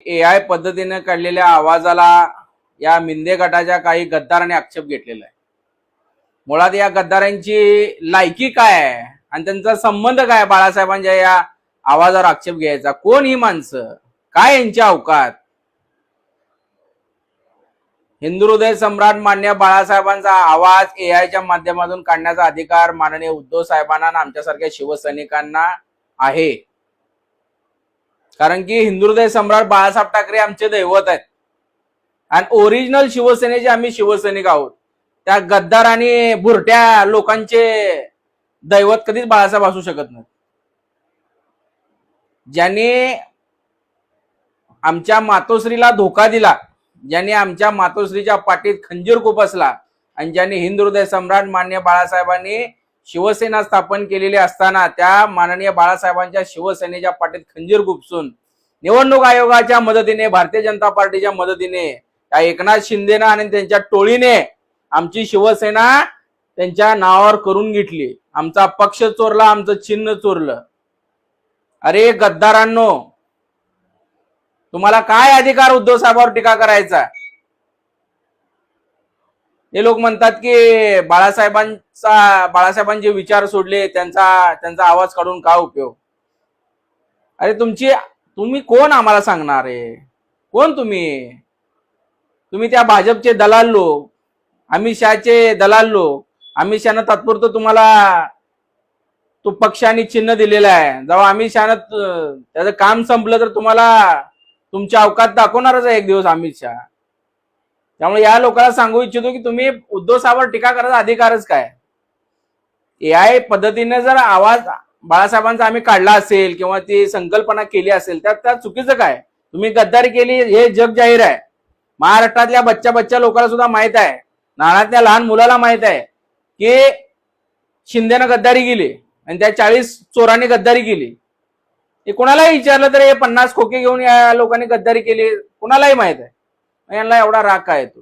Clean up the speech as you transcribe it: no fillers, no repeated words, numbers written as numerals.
AI पद्धतीने काढलेल्या आवाजाला या मिंदे गटाच्या काही गद्दारांनी आक्षेप घेतलेला आहे। मुळात या गद्दारांची लायकी काय आहे आणि त्यांचा संबंध काय बाळासाहेबांच्या या आवाजावर आक्षेप घ्यायचा? कोण ही माणसं, काय यांची अवकात? हिंदू हृदय सम्राट मान्य बाळासाहेबांचा आवाज एआयच्या माध्यमातून काढण्याचा अधिकार माननीय उद्धव साहेबांना आणि आमच्यासारख्या शिवसैनिकांना आहे। कारण की हिंदू हृदय सम्राट बाळासाहेब ठाकरे आमचे दैवत आहेत आणि ओरिजिनल शिवसेनेचे आम्ही शिवसैनिक आहोत। त्या गद्दार आणि बुरट्या लोकांचे दैवत कधीच बाळासाहेब असू शकत नाही। ज्यांनी आमच्या मातोश्रीला धोका दिला, ज्यांनी आमच्या मातोश्रीच्या पाठीत खंजीर खुपसला आणि ज्यांनी हिंदू हृदय सम्राट मान्य बाळासाहेबांनी शिवसेना स्थापन केलेली असताना त्या माननीय बाळासाहेबांच्या शिवसेनेच्या पाठीत खंजीर खुपसून निवडणूक आयोगाच्या मदतीने, भारतीय जनता पार्टीच्या मदतीने, त्या एकनाथ शिंदेना आणि त्यांच्या टोळीने आमची शिवसेना त्यांच्या नावावर करून घेतली। आमचा पक्ष चोरला, आमचं चिन्ह चोरलं। अरे गद्दारांनो, तुम्हाला काय अधिकार उद्धव साहेबांवर टीका करायचा? हे लोक म्हणतात की बाळासाहेबांचे विचार सोडले, त्यांचा आवाज काढून काय उपयोग? अरे तुम्ही कोण आम्हाला सांगणार आहे? कोण तुम्ही? तुम्ही त्या भाजपचे दलाल लोक, अमित शहाचे दलाल लोक। अमित शहानं तात्पुरतं तुम्हाला तो पक्ष आणि चिन्ह दिलेलं आहे। जेव्हा अमित शहानं त्याचं काम संपलं तर तुम्हाला तुमची अवकात दाखवणारच आहे एक दिवस अमित शहा। त्यामुळे या लोकांना सांगू इच्छितो की तुम्ही उद्धव साहेबांवर टीका करायचा अधिकारच काय? एआय पद्धतीने जर आवाज बाळासाहेबांचा आम्ही काढला असेल किंवा ती संकल्पना केली असेल त्यात चुकीचं काय? तुम्ही गद्दारी केली हे जग जाहीर आहे। महाराष्ट्रातल्या बच्चा लोकांना सुद्धा माहित आहे, नाण्यातल्या लहान मुलाला माहित आहे की शिंदेनं गद्दारी केली आणि त्या 40 चोरांनी गद्दारी केली। हे कोणालाही विचारलं तर हे 50 खोके घेऊन या लोकांनी गद्दारी केली, कोणालाही माहित आहे। यांना एवढा राग काय येतो?